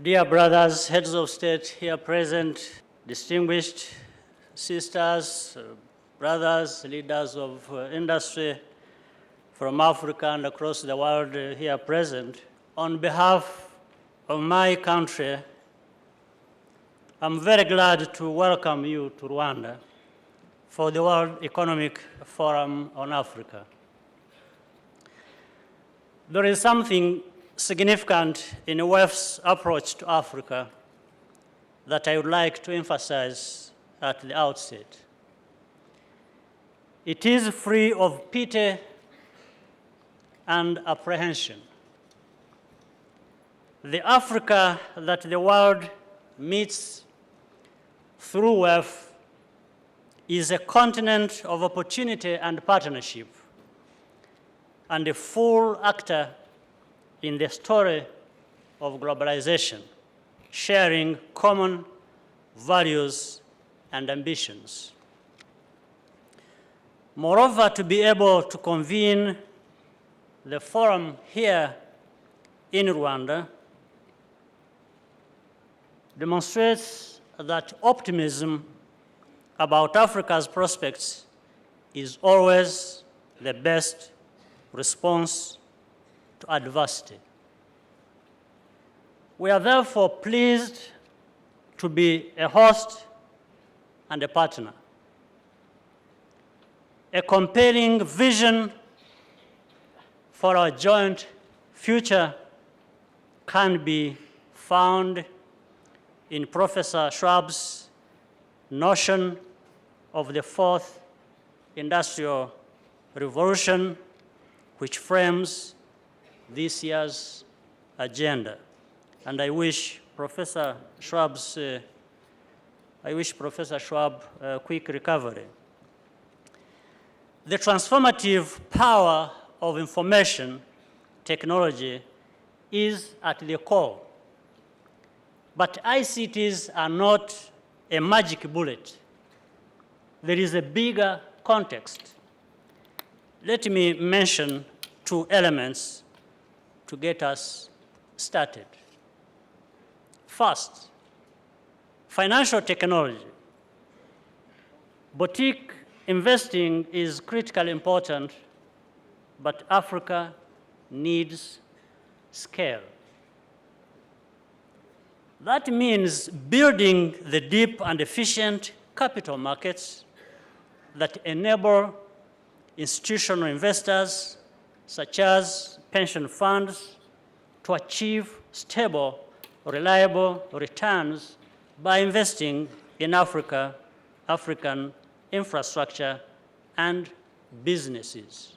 Dear brothers, heads of state here present, distinguished sisters, brothers, leaders of industry from Africa and across the world here present, on behalf of my country, I'm very glad to welcome you to Rwanda for the World Economic Forum on Africa. There is something significant in WEF's approach to Africa that I would like to emphasize at the outset. It is free of pity and apprehension. The Africa that the world meets through WEF is a continent of opportunity and partnership, and a full actor in the story of globalization, sharing common values and ambitions. Moreover, to be able to convene the forum here in Rwanda demonstrates that optimism about Africa's prospects is always the best response to adversity. We are therefore pleased to be a host and a partner. A compelling vision for our joint future can be found in Professor Schwab's notion of the fourth industrial revolution, which frames this year's agenda. And I wish Professor Schwab a quick recovery. The transformative power of information technology is at the core. But ICTs are not a magic bullet. There is a bigger context. Let me mention two elements to get us started. First, financial technology. Boutique investing is critically important, but Africa needs scale. That means building the deep and efficient capital markets that enable institutional investors, such as pension funds, to achieve stable, reliable returns by investing in African infrastructure and businesses.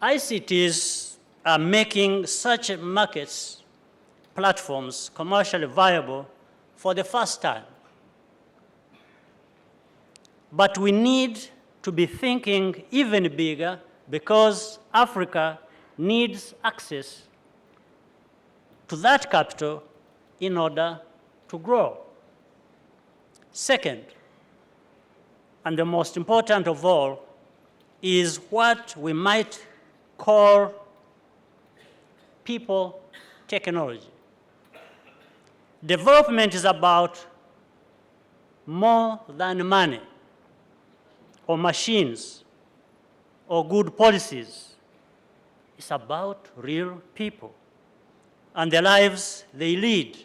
ICTs are making such markets platforms commercially viable for the first time. But we need to be thinking even bigger because Africa needs access to that capital in order to grow. Second, and the most important of all, is what we might call people technology. Development is about more than money or machines or good policies. It's about real people and the lives they lead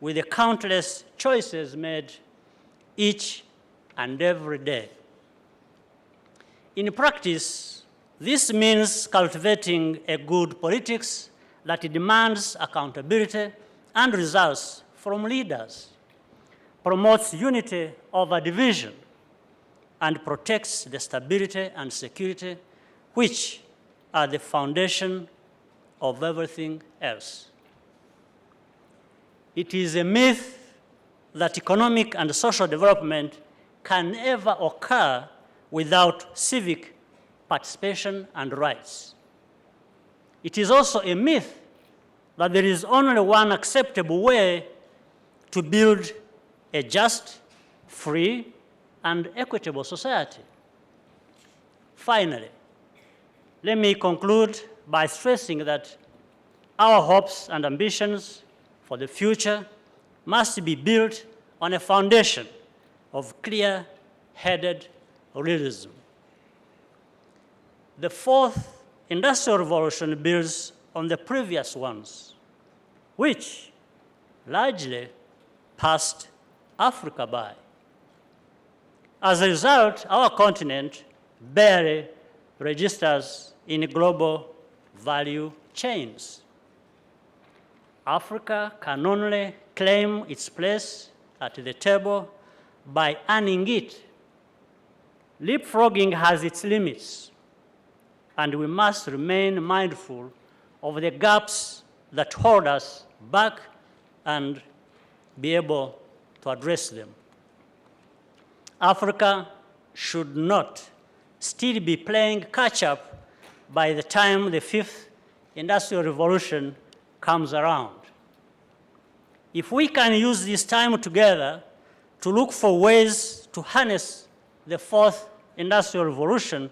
with the countless choices made each and every day. In practice, this means cultivating a good politics that demands accountability and results from leaders, promotes unity over division, and protects the stability and security which are the foundation of everything else. It is a myth that economic and social development can ever occur without civic participation and rights. It is also a myth that there is only one acceptable way to build a just, free, and equitable society. Finally, let me conclude by stressing that our hopes and ambitions for the future must be built on a foundation of clear-headed realism. The fourth industrial revolution builds on the previous ones, which largely passed Africa by. As a result, our continent barely registers in global value chains. Africa can only claim its place at the table by earning it. Leapfrogging has its limits, and we must remain mindful of the gaps that hold us back and be able to address them. Africa should not still be playing catch-up by the time the fifth industrial revolution comes around. If we can use this time together to look for ways to harness the fourth industrial revolution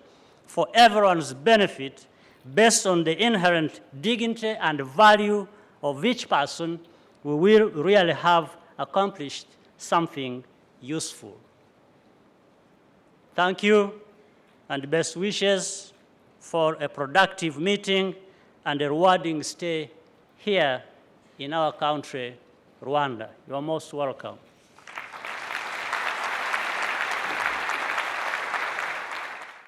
for everyone's benefit based on the inherent dignity and value of each person, we will really have accomplished something useful. Thank you, and best wishes for a productive meeting and a rewarding stay here in our country, Rwanda. You are most welcome.